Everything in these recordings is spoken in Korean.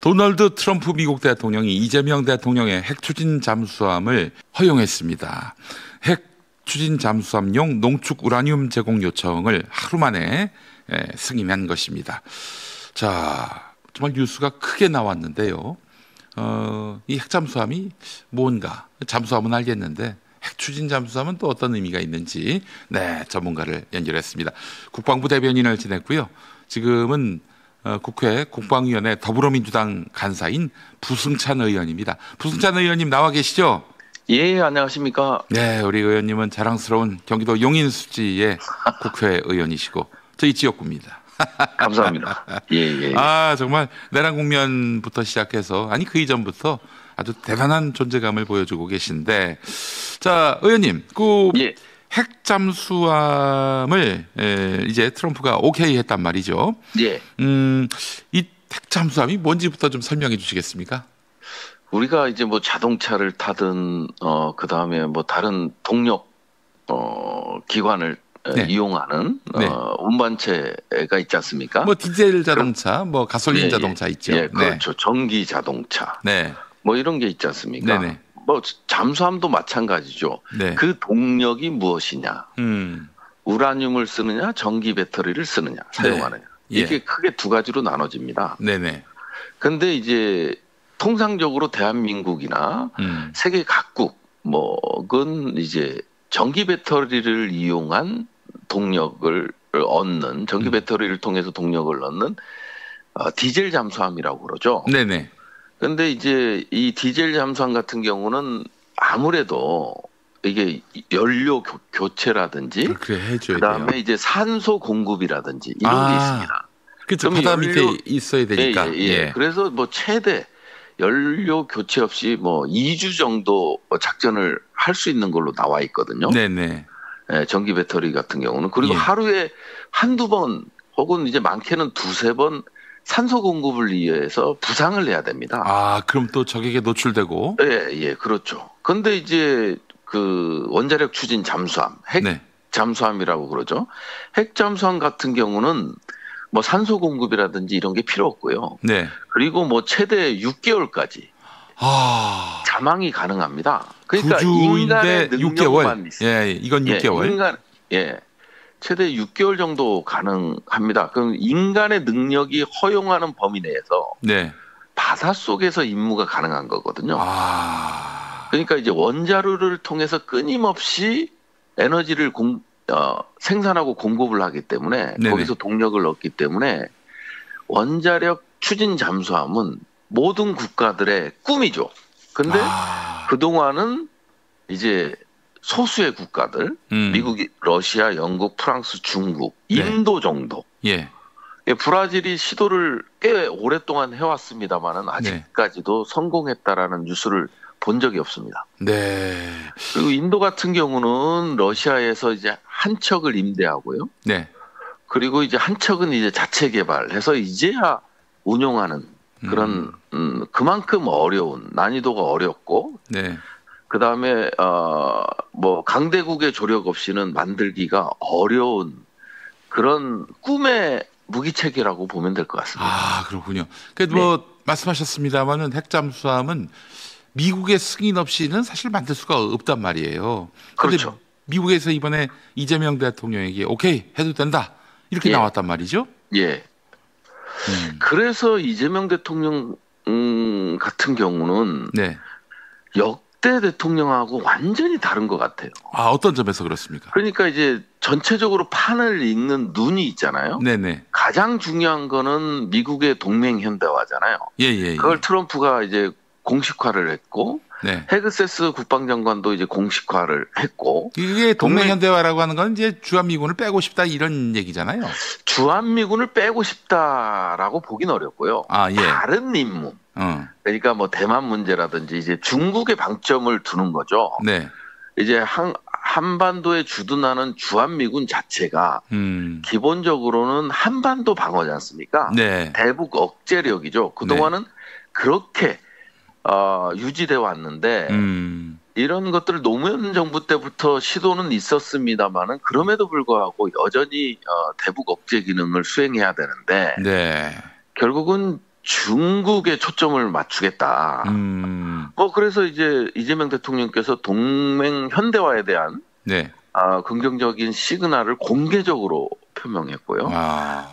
도널드 트럼프 미국 대통령이 이재명 대통령의 핵 추진 잠수함을 허용했습니다. 핵 추진 잠수함용 농축 우라늄 제공 요청을 하루 만에 승인한 것입니다. 자, 정말 뉴스가 크게 나왔는데요. 이 핵 잠수함이 뭔가, 잠수함은 알겠는데 핵 추진 잠수함은 또 어떤 의미가 있는지 전문가를 연결했습니다. 국방부 대변인을 지냈고요. 지금은 국회 국방위원회 더불어민주당 간사인 부승찬 의원입니다. 부승찬 의원님 나와 계시죠? 예, 안녕하십니까? 네, 우리 의원님은 자랑스러운 경기도 용인수지의 국회의원이시고 저희 지역구입니다. 감사합니다. 예. 정말 내란 국면부터 시작해서 그 이전부터 아주 대단한 존재감을 보여주고 계신데, 자, 의원님, 핵 잠수함을 이제 트럼프가 오케이 했단 말이죠. 예. 이 핵 잠수함이 뭔지부터 좀 설명해 주시겠습니까? 우리가 이제 뭐 자동차를 타든 그 다음에 뭐 다른 동력 기관을 이용하는 운반체가 있지 않습니까? 뭐 디젤 자동차, 뭐 가솔린 자동차 있죠. 예, 그렇죠. 전기 자동차. 네. 뭐 이런 게 있지 않습니까? 네네. 뭐 잠수함도 마찬가지죠. 네. 그 동력이 무엇이냐? 우라늄을 쓰느냐, 전기 배터리를 쓰느냐, 사용하느냐. 이게 크게 두 가지로 나눠집니다. 네네. 근데 이제 통상적으로 대한민국이나 세계 각국 뭐건 이제 전기 배터리를 이용한 동력을 얻는 전기 배터리를 통해서 동력을 얻는 디젤 잠수함이라고 그러죠. 네네. 근데 이제 이 디젤 잠수함 같은 경우는 아무래도 이게 연료 교체라든지 그다음에 돼요. 이제 산소 공급이라든지 이런 게 있습니다. 그렇죠. 바다 밑에 있어야 되니까. 예. 그래서 뭐 최대 연료 교체 없이 뭐 2주 정도 작전을 할 수 있는 걸로 나와 있거든요. 네네. 예, 전기 배터리 같은 경우는 그리고 하루에 한두 번 혹은 이제 많게는 두세 번 산소 공급을 위해서 부상을 내야 됩니다. 그럼 또 적에게 노출되고. 예, 그렇죠. 근데 이제 그 원자력 추진 잠수함, 핵 잠수함이라고 그러죠. 핵 잠수함 같은 경우는 뭐 산소 공급이라든지 이런 게 필요 없고요. 네. 그리고 뭐 최대 6개월까지 자망이 가능합니다. 그러니까 인간의 능력만 6개월. 예, 이건 6개월. 최대 6개월 정도 가능합니다. 그럼 인간의 능력이 허용하는 범위 내에서 바닷속에서 임무가 가능한 거거든요. 그러니까 이제 원자로를 통해서 끊임없이 에너지를 생산하고 공급을 하기 때문에 거기서 동력을 얻기 때문에 원자력 추진 잠수함은 모든 국가들의 꿈이죠. 근데 그동안은 이제 소수의 국가들, 미국, 러시아, 영국, 프랑스, 중국, 인도 정도. 브라질이 시도를 꽤 오랫동안 해왔습니다만은 아직까지도 성공했다라는 뉴스를 본 적이 없습니다. 네. 그리고 인도 같은 경우는 러시아에서 이제 한 척을 임대하고요. 그리고 이제 한 척은 이제 자체 개발해서 이제야 운용하는 그런 그만큼 어려운 난이도가 어렵고 그 다음에 뭐 강대국의 조력 없이는 만들기가 어려운 그런 꿈의 무기체계라고 보면 될 것 같습니다. 그렇군요. 뭐 말씀하셨습니다만은 핵잠수함은 미국의 승인 없이는 사실 만들 수가 없단 말이에요. 그렇죠. 미국에서 이번에 이재명 대통령에게 오케이 해도 된다 이렇게 나왔단 말이죠. 그래서 이재명 대통령 같은 경우는 역대 대통령하고 완전히 다른 것 같아요. 어떤 점에서 그렇습니까? 그러니까 이제 전체적으로 판을 읽는 눈이 있잖아요. 가장 중요한 거는 미국의 동맹 현대화잖아요. 그걸 트럼프가 이제 공식화를 했고 헤그세스 국방장관도 이제 공식화를 했고 이게 동맹 현대화라고 하는 건 이제 주한미군을 빼고 싶다 이런 얘기잖아요. 주한미군을 빼고 싶다라고 보긴 어렵고요. 다른 임무. 그러니까 뭐 대만 문제라든지 이제 중국의 방점을 두는 거죠. 이제 한반도에 주둔하는 주한미군 자체가 기본적으로는 한반도 방어지 않습니까? 대북 억제력이죠. 그동안은 그렇게 유지돼 왔는데 이런 것들을 노무현 정부 때부터 시도는 있었습니다만은 그럼에도 불구하고 여전히 대북 억제 기능을 수행해야 되는데 결국은 중국에 초점을 맞추겠다. 뭐 그래서 이제 이재명 대통령께서 동맹 현대화에 대한 네. 긍정적인 시그널을 공개적으로 표명했고요.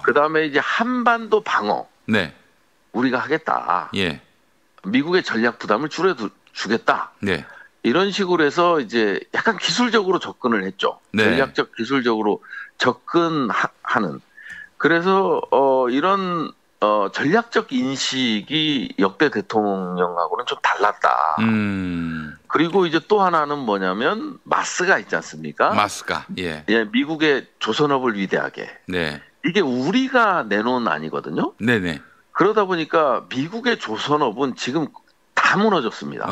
그다음에 이제 한반도 방어. 네. 우리가 하겠다. 예. 미국의 전략 부담을 줄여주겠다. 네. 이런 식으로 해서 이제 약간 기술적으로 접근을 했죠. 네. 전략적 기술적으로 접근하는. 그래서 이런 전략적 인식이 역대 대통령하고는 좀 달랐다. 그리고 이제 또 하나는 뭐냐면 마스가 있지 않습니까? 마스가. 예. 예, 미국의 조선업을 위대하게. 네. 이게 우리가 내놓은 아니거든요. 네네. 그러다 보니까 미국의 조선업은 지금 다 무너졌습니다.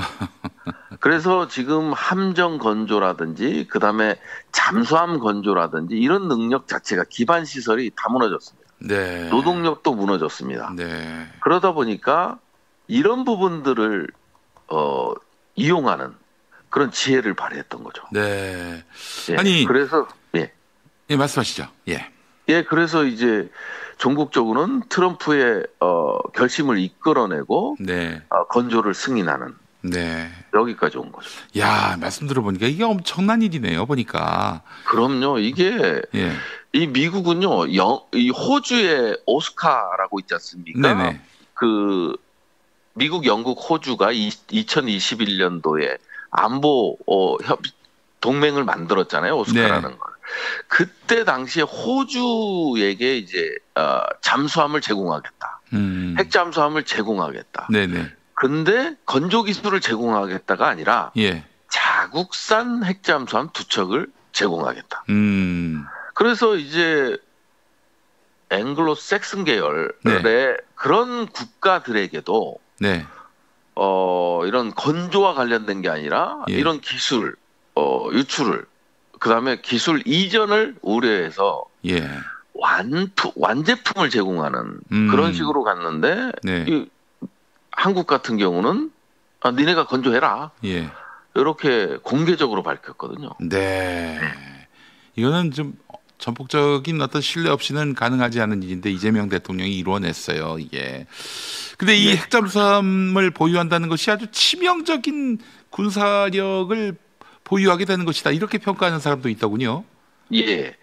그래서 지금 함정 건조라든지 그다음에 잠수함 건조라든지 이런 능력 자체가 기반 시설이 다 무너졌습니다. 네. 노동력도 무너졌습니다. 네. 그러다 보니까 이런 부분들을 이용하는 그런 지혜를 발휘했던 거죠. 네. 예, 아니 그래서 예, 말씀하시죠. 예. 예, 그래서 이제 전국적으로는 트럼프의 결심을 이끌어내고 네. 건조를 승인하는 네. 여기까지 온 거죠. 야, 말씀 들어보니까 이게 엄청난 일이네요. 보니까. 그럼요. 이게 예. 이 미국은요, 이 호주의 오스카라고 있지 않습니까? 네네. 그 미국, 영국, 호주가 2021년도에 안보 동맹을 만들었잖아요. 오스카라는 네. 걸. 그때 당시에 호주에게 이제 잠수함을 제공하겠다. 핵 잠수함을 제공하겠다. 네네. 근데 건조 기술을 제공하겠다가 아니라 예. 자국산 핵 잠수함 2척을 제공하겠다. 그래서 이제 앵글로 섹슨 계열의 네. 그런 국가들에게도 네. 이런 건조와 관련된 게 아니라 예. 이런 기술 유출을 그다음에 기술 이전을 우려해서 예. 완제품을 제공하는 그런 식으로 갔는데 네. 이 한국 같은 경우는 니네가 건조해라. 예. 이렇게 공개적으로 밝혔거든요. 네. 이거는 좀 전폭적인 어떤 신뢰 없이는 가능하지 않은 일인데 이재명 대통령이 이루어냈어요. 이게. 근데 이 핵잠수함을 보유한다는 것이 아주 치명적인 군사력을 보유하게 되는 것이다. 이렇게 평가하는 사람도 있더군요. 예.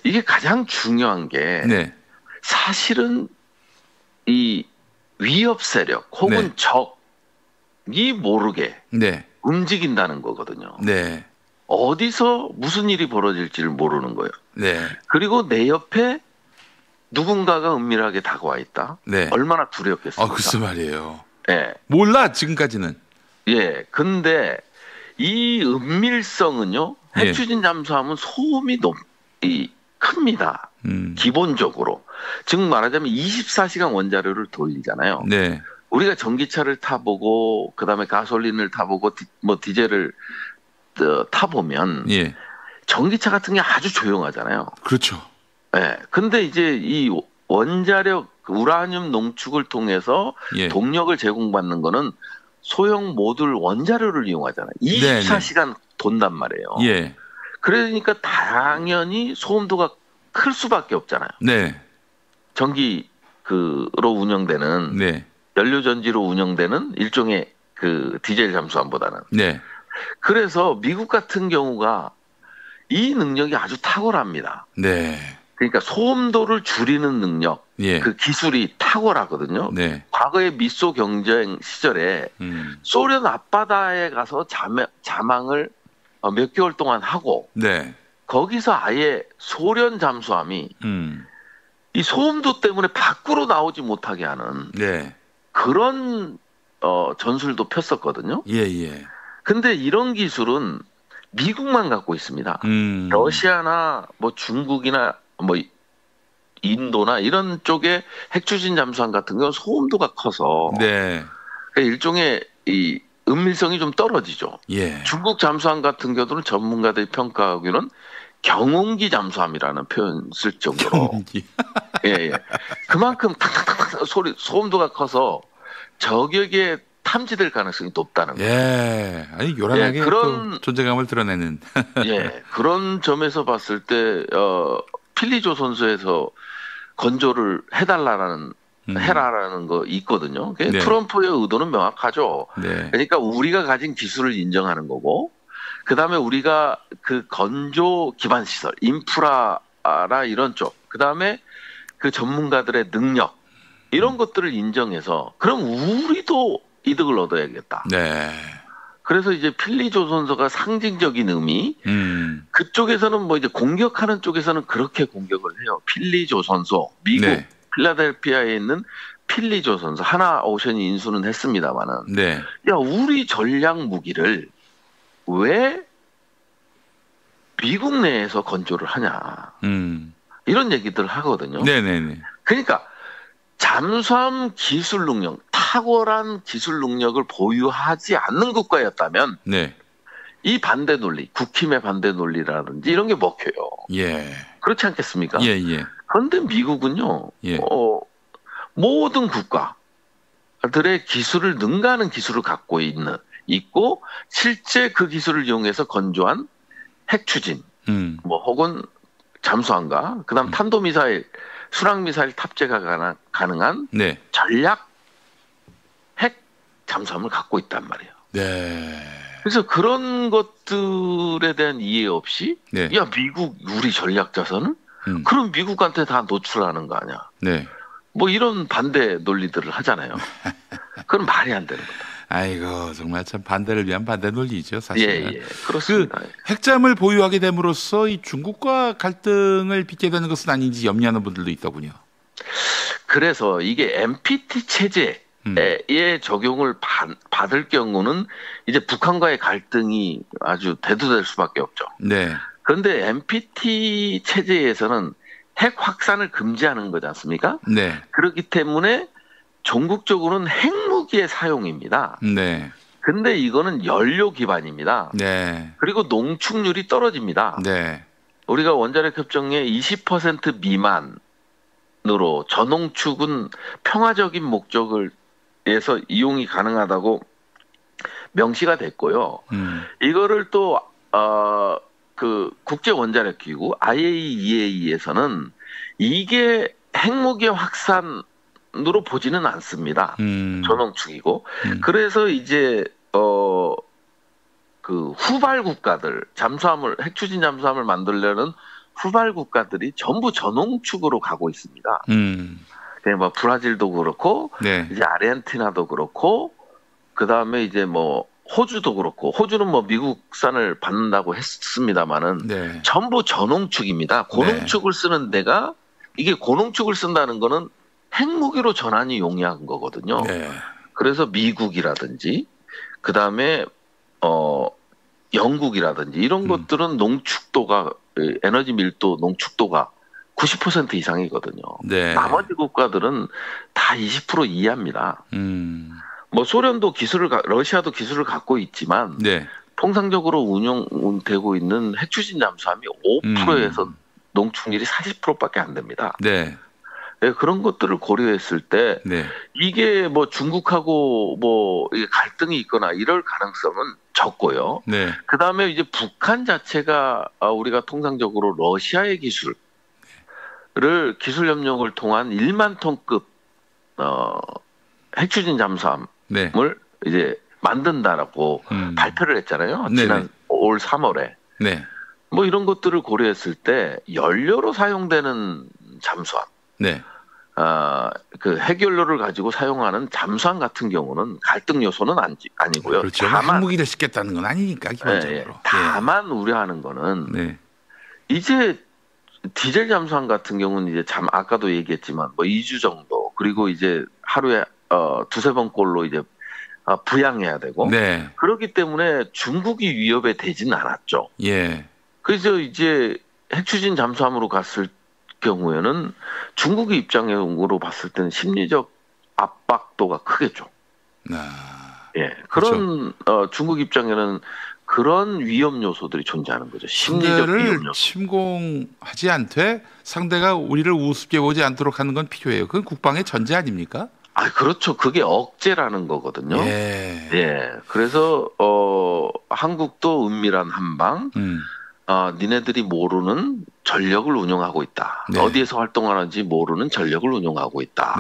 이게 가장 중요한 게 네. 사실은 이 위협 세력 혹은 네. 적이 모르게 네. 움직인다는 거거든요. 네. 어디서 무슨 일이 벌어질지를 모르는 거예요. 네. 그리고 내 옆에 누군가가 은밀하게 다가와 있다. 네. 얼마나 두렵겠습니까? 글쎄 말이에요. 예. 몰라 지금까지는. 예. 근데 이 은밀성은요. 예. 핵추진 잠수함은 소음이 큽니다. 기본적으로. 즉 말하자면 24시간 원자로를 돌리잖아요. 네. 우리가 전기차를 타보고 그다음에 가솔린을 타보고 디젤을 타보면 예. 전기차 같은 게 아주 조용하잖아요. 그렇죠. 네. 근데 이제 이 원자력 우라늄 농축을 통해서 예. 동력을 제공받는 거는 소형 모듈 원자료를 이용하잖아요. 24시간 돈단 말이에요. 예. 그러니까 당연히 소음도가 클 수밖에 없잖아요. 네. 전기로 운영되는 네. 연료 전지로 운영되는 일종의 그 디젤 잠수함보다는. 네. 그래서 미국 같은 경우가 이 능력이 아주 탁월합니다. 네. 그러니까 소음도를 줄이는 능력, 예. 그 기술이 탁월하거든요. 네. 과거의 미소 경쟁 시절에 소련 앞바다에 가서 자망을 몇 개월 동안 하고 네. 거기서 아예 소련 잠수함이 이 소음도 때문에 밖으로 나오지 못하게 하는 네. 그런 전술도 폈었거든요. 예. 근데 이런 기술은 미국만 갖고 있습니다. 러시아나 뭐 중국이나 뭐 인도나 이런 쪽에 핵추진 잠수함 같은 경우는 소음도가 커서 네. 일종의 이 은밀성이 좀 떨어지죠. 예. 중국 잠수함 같은 경우는 전문가들이 평가하기로는 경운기 잠수함이라는 표현 쓸 정도로 예. 그만큼 탁탁탁탁 소음도가 커서 저격에 탐지될 가능성이 높다는 거예요. 예. 아니 요란하게 그런 존재감을 드러내는. 예. 그런 점에서 봤을 때 필리조 선수에서 건조를 해달라는 해라라는 거 있거든요. 네. 트럼프의 의도는 명확하죠. 네. 그러니까 우리가 가진 기술을 인정하는 거고, 그다음에 우리가 그 건조 기반 시설, 인프라라 이런 쪽, 그다음에 그 전문가들의 능력 이런 것들을 인정해서 그럼 우리도 이득을 얻어야겠다. 네. 그래서 이제 필리조선소가 상징적인 의미, 그쪽에서는 뭐 이제 공격하는 쪽에서는 그렇게 공격을 해요. 필리조선소, 미국 네. 필라델피아에 있는 필리조선소, 하나오션이 인수는 했습니다만은, 네. 야, 우리 전략 무기를 왜 미국 내에서 건조를 하냐, 이런 얘기들 하거든요. 네네네. 그러니까 잠수함 기술 능력, 탁월한 기술 능력을 보유하지 않는 국가였다면, 네. 이 반대 논리, 국힘의 반대 논리라든지 이런 게 먹혀요. 예. 그렇지 않겠습니까? 예, 예. 그런데 미국은요, 예. 모든 국가들의 기술을 능가하는 기술을 갖고 있고 실제 그 기술을 이용해서 건조한 핵 추진, 뭐 혹은 잠수함과 그다음 탄도미사일, 순항미사일 탑재가 가능한 네. 전략 핵 잠수함을 갖고 있단 말이에요. 네. 그래서 그런 것들에 대한 이해 없이, 네. 야, 미국 우리 전략 자산을 그럼 미국한테 다 노출하는 거 아니야? 네. 뭐 이런 반대 논리들을 하잖아요. 그건 말이 안 되는 거다. 아이고, 정말 참 반대를 위한 반대 논리죠, 사실은. 예, 그렇습니다. 그 핵잠을 보유하게 됨으로써 이 중국과 갈등을 빚게 되는 것은 아닌지 염려하는 분들도 있더군요. 그래서 이게 NPT 체제에 적용을 받을 경우는 이제 북한과의 갈등이 아주 대두될 수밖에 없죠. 네. 그런데 NPT 체제에서는 핵 확산을 금지하는 거지 않습니까? 네. 그렇기 때문에 전국적으로는 핵무기의 사용입니다. 네. 근데 이거는 연료 기반입니다. 네. 그리고 농축률이 떨어집니다. 네. 우리가 원자력 협정의 20% 미만으로 저농축은 평화적인 목적을 위해서 이용이 가능하다고 명시가 됐고요. 이거를 또 그 국제 원자력 기구 IAEA에서는 이게 핵무기 확산으로 보지는 않습니다. 저농축이고. 그래서 이제 그 후발 국가들, 핵추진 잠수함을 만들려는 후발 국가들이 전부 저농축으로 가고 있습니다. 뭐 브라질도 그렇고, 네. 이제 아르헨티나도 그렇고, 그 다음에 이제 뭐 호주도 그렇고, 호주는 뭐 미국산을 받는다고 했습니다만은 네. 전부 저농축입니다. 고농축을 쓰는 데가, 이게 고농축을 쓴다는 거는 핵무기로 전환이 용이한 거거든요. 네. 그래서 미국이라든지 그 다음에 영국이라든지 이런 것들은 농축도가, 에너지 밀도 농축도가 90% 이상이거든요. 네. 나머지 국가들은 다 20% 이하입니다. 뭐 소련도 러시아도 기술을 갖고 있지만, 네. 통상적으로 운영되고 있는 핵추진 잠수함이 5%에서 농축률이 40%밖에 안 됩니다. 네. 네, 그런 것들을 고려했을 때, 네. 이게 뭐 중국하고 뭐 갈등이 있거나 이럴 가능성은 적고요. 네. 그 다음에 이제 북한 자체가 우리가 통상적으로 러시아의 기술 협력을 통한 1만 톤급 핵추진 잠수함을 네. 이제 만든다라고 발표를 했잖아요. 지난 올 3월에. 네. 뭐 이런 것들을 고려했을 때 연료로 사용되는 잠수함, 네. 그 핵연료를 가지고 사용하는 잠수함 같은 경우는 갈등 요소는 아니고요. 그렇죠. 핵무기를 싣겠다는 건 아니니까 기본적으로. 다만 우려하는 거는 이제 디젤 잠수함 같은 경우는 이제 아까도 얘기했지만 뭐 2주 정도, 그리고 이제 하루에 두세 번꼴로 이제 부양해야 되고, 그렇기 때문에 중국이 위협에 되지는 않았죠. 예. 그래서 이제 핵추진 잠수함으로 갔을 경우에는 중국의 입장으로 봤을 때는 심리적 압박도가 크겠죠. 예, 그런 중국 입장에는 그런 위험 요소들이 존재하는 거죠. 심리적 위험 요소. 침공하지 않되 상대가 우리를 우습게 보지 않도록 하는 건 필요해요. 그건 국방의 전제 아닙니까? 그렇죠. 그게 억제라는 거거든요. 예. 그래서 한국도 은밀한 한방, 니네들이 모르는 전력을 운용하고 있다. 어디에서 활동하는지 모르는 전력을 운용하고 있다.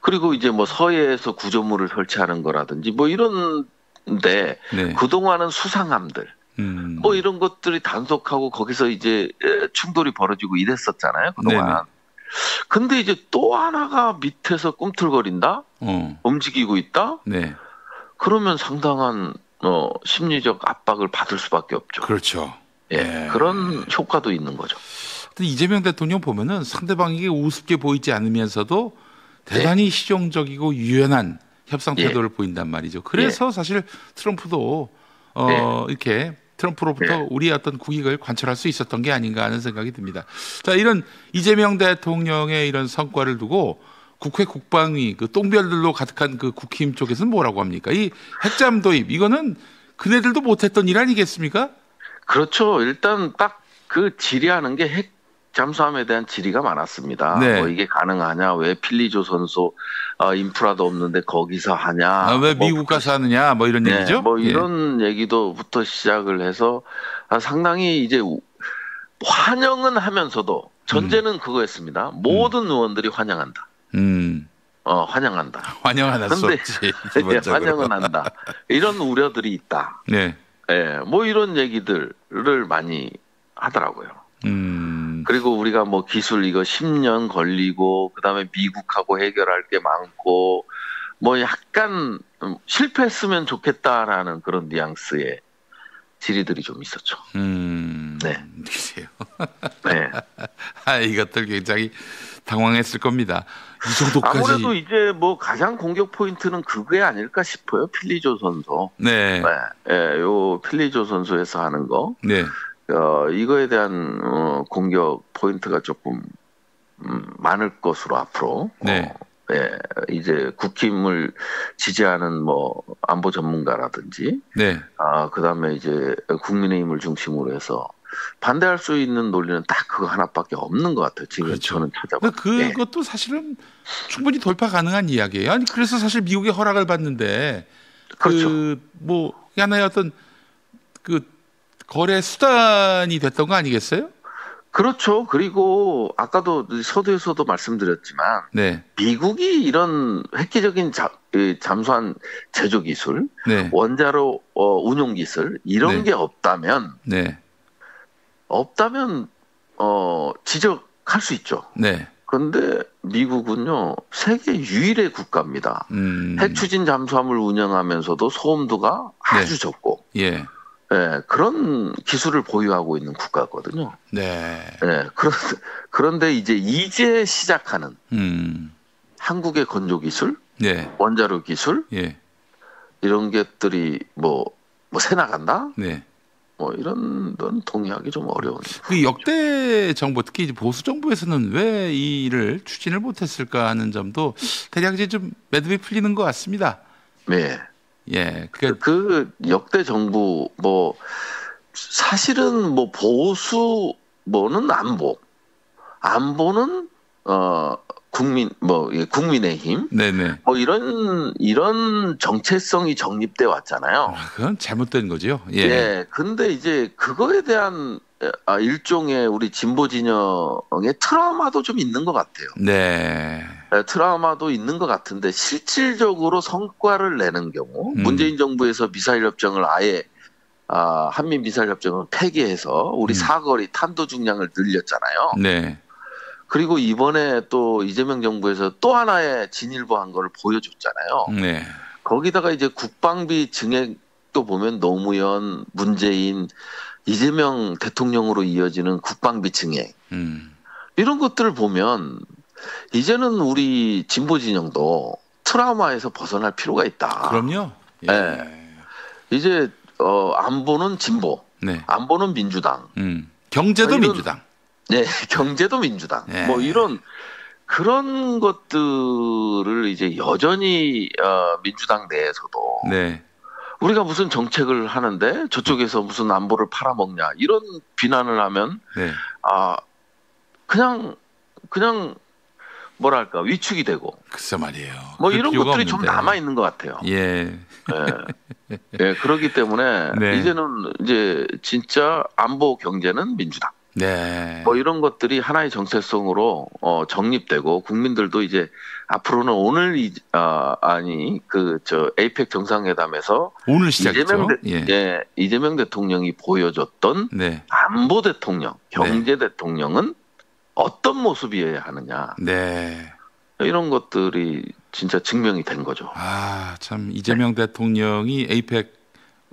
그리고 이제 뭐 서해에서 구조물을 설치하는 거라든지 뭐 이런데 네. 그동안은 수상함들 뭐 이런 것들이 단속하고 거기서 이제 충돌이 벌어지고 이랬었잖아요. 그동안. 네네. 근데 이제 또 하나가 밑에서 꿈틀거린다? 움직이고 있다? 네. 그러면 상당한 심리적 압박을 받을 수밖에 없죠. 그렇죠. 예, 네. 그런 효과도 있는 거죠. 이재명 대통령 보면은 상대방에게 우습게 보이지 않으면서도 대단히 네. 실용적이고 유연한 협상 태도를 예. 보인단 말이죠. 그래서 예. 사실 트럼프도 이렇게 트럼프로부터 우리의 어떤 국익을 관철할 수 있었던 게 아닌가 하는 생각이 듭니다. 자, 이런 이재명 대통령의 이런 성과를 두고 국회 국방위 그 똥별들로 가득한 그 국힘 쪽에서는 뭐라고 합니까? 이 핵잠 도입 이거는 그네들도 못했던 일 아니겠습니까? 그렇죠. 일단 딱 그 질의하는 게 핵 잠수함에 대한 질의가 많았습니다. 네. 뭐 이게 가능하냐? 왜 필리조선소 인프라도 없는데 거기서 하냐? 왜 미국 가서 하느냐? 뭐 이런 얘기죠? 뭐 이런 얘기도부터 시작을 해서 상당히 이제 환영은 하면서도 전제는 그거였습니다. 모든 의원들이 환영한다. 환영한다. 환영은 할 수 없지. 환영은 한다. 이런 우려들이 있다. 네. 예, 뭐 이런 얘기들을 많이 하더라고요. 그리고 우리가 뭐 기술 이거 10년 걸리고 그다음에 미국하고 해결할 게 많고 뭐 약간 실패했으면 좋겠다라는 그런 뉘앙스의 질의들이 좀 있었죠. 네. 글쎄요. 네. 이것들 굉장히 당황했을 겁니다. 이 정도까지. 아무래도 이제 뭐 가장 공격 포인트는 그게 아닐까 싶어요. 필리조선소. 네. 요 필리조선소에서 하는 거. 네. 이거에 대한 공격 포인트가 조금 많을 것으로 앞으로. 네. 이제 국힘을 지지하는 뭐 안보 전문가라든지. 네. 그다음에 이제 국민의힘을 중심으로 해서 반대할 수 있는 논리는 딱 그거 하나밖에 없는 것 같아요. 지금 그렇죠. 저는 찾아봤는데. 그것도 사실은 충분히 돌파 가능한 이야기예요. 아니 그래서 사실 미국의 허락을 받는데 그렇죠. 뭐 하나의 어떤 그 거래 수단이 됐던 거 아니겠어요? 그렇죠. 그리고 아까도 서두에서도 말씀드렸지만 네. 미국이 이런 획기적인 잠수함 제조 기술, 네. 원자로 운용 기술 이런 네. 게 없다면 지적할 수 있죠. 네. 그런데 미국은요 세계 유일의 국가입니다. 핵 추진 잠수함을 운영하면서도 소음도가 아주 적고. 예. 네, 그런 기술을 보유하고 있는 국가거든요. 네. 그런데 이제 시작하는 한국의 건조 기술, 네. 원자로 기술, 이런 것들이 뭐 새 나간다. 네. 뭐 이런 건 동의하기 좀 어려운. 그 역대 정부 특히 이제 보수 정부에서는 왜 이 일을 추진을 못했을까 하는 점도 대략 이제 좀 매듭이 풀리는 것 같습니다. 네. 예, 그 역대 정부 뭐 사실은 뭐 보수 뭐는 안보는 국민의힘 네네 뭐 이런 정체성이 정립돼 왔잖아요. 그건 잘못된 거죠. 예. 근데 이제 그거에 대한 일종의 우리 진보 진영의 트라우마도 좀 있는 것 같아요. 네. 트라우마도 있는 것 같은데 실질적으로 성과를 내는 경우 문재인 정부에서 미사일 협정을 아예 한미 미사일 협정을 폐기해서 우리 사거리 탄도 중량을 늘렸잖아요. 네. 그리고 이번에 또 이재명 정부에서 또 하나의 진일보한 걸 보여줬잖아요. 네. 거기다가 이제 국방비 증액도 보면 노무현, 문재인, 이재명 대통령으로 이어지는 국방비 증액 이런 것들을 보면 이제는 우리 진보 진영도 트라우마에서 벗어날 필요가 있다. 그럼요. 예. 이제 안보는 진보, 안보는 민주당, 경제도 민주당. 네, 경제도 민주당. 뭐 이런 그런 것들을 이제 여전히 민주당 내에서도 우리가 무슨 정책을 하는데 저쪽에서 무슨 안보를 팔아먹냐 이런 비난을 하면 그냥 뭐랄까 위축이 되고 글쎄 말이에요. 뭐 이런 것들이 좀 남아 있는 것 같아요. 그렇기 때문에 이제는 이제 진짜 안보 경제는 민주당. 네. 뭐 이런 것들이 하나의 정체성으로 정립되고 국민들도 이제 앞으로는 오늘 에이펙 정상회담에서 오늘 시작이죠. 이재명 대통령이 보여줬던 네. 안보 대통령, 경제 대통령은 어떤 모습이어야 하느냐. 네. 이런 것들이 진짜 증명이 된 거죠. 참 이재명 대통령이 에이펙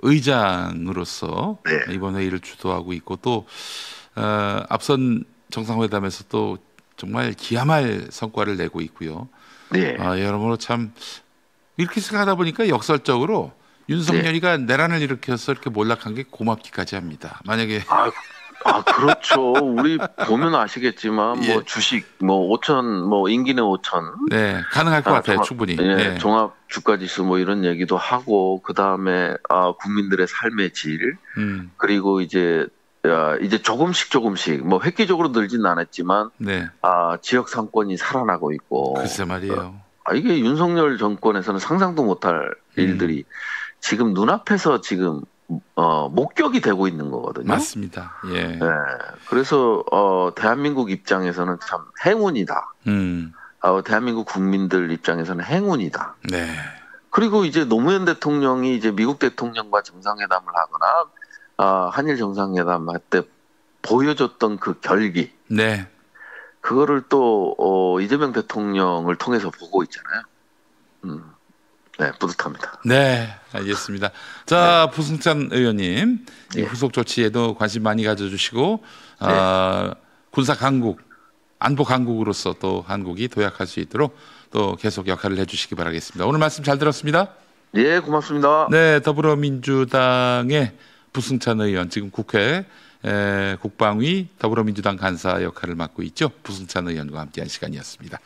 의장으로서 이번 회의를 주도하고 있고 또 앞선 정상회담에서 또 정말 기하말 성과를 내고 있고요. 네. 여러모로 참 이렇게 생각하다 보니까 역설적으로 윤석열이가 내란을 일으켜서 이렇게 몰락한 게 고맙기까지 합니다. 만약에 그렇죠. 우리 보면 아시겠지만 뭐 주식 5천 인기는 5천. 네, 가능할 것 같아요. 충분히. 종합 주가지수 이런 얘기도 하고 그 다음에 국민들의 삶의 질 그리고 이제 조금씩 획기적으로 늘진 않았지만 지역 상권이 살아나고 있고. 글쎄 말이에요. 이게 윤석열 정권에서는 상상도 못할 일들이 지금 눈앞에서 지금 목격이 되고 있는 거거든요. 맞습니다. 예. 네. 그래서 대한민국 입장에서는 참 행운이다. 대한민국 국민들 입장에서는 행운이다. 네. 그리고 이제 노무현 대통령이 이제 미국 대통령과 정상회담을 하거나 한일 정상회담 할 때 보여줬던 그 결기. 네. 그거를 또 이재명 대통령을 통해서 보고 있잖아요. 네, 뿌듯합니다. 네, 알겠습니다. 자, 부승찬 의원님, 이 후속 조치에도 관심 많이 가져주시고 군사 강국, 안보 강국으로서 또 한국이 도약할 수 있도록 또 계속 역할을 해주시기 바라겠습니다. 오늘 말씀 잘 들었습니다. 네, 고맙습니다. 네, 더불어민주당의 부승찬 의원, 지금 국회 국방위 더불어민주당 간사 역할을 맡고 있죠. 부승찬 의원과 함께한 시간이었습니다.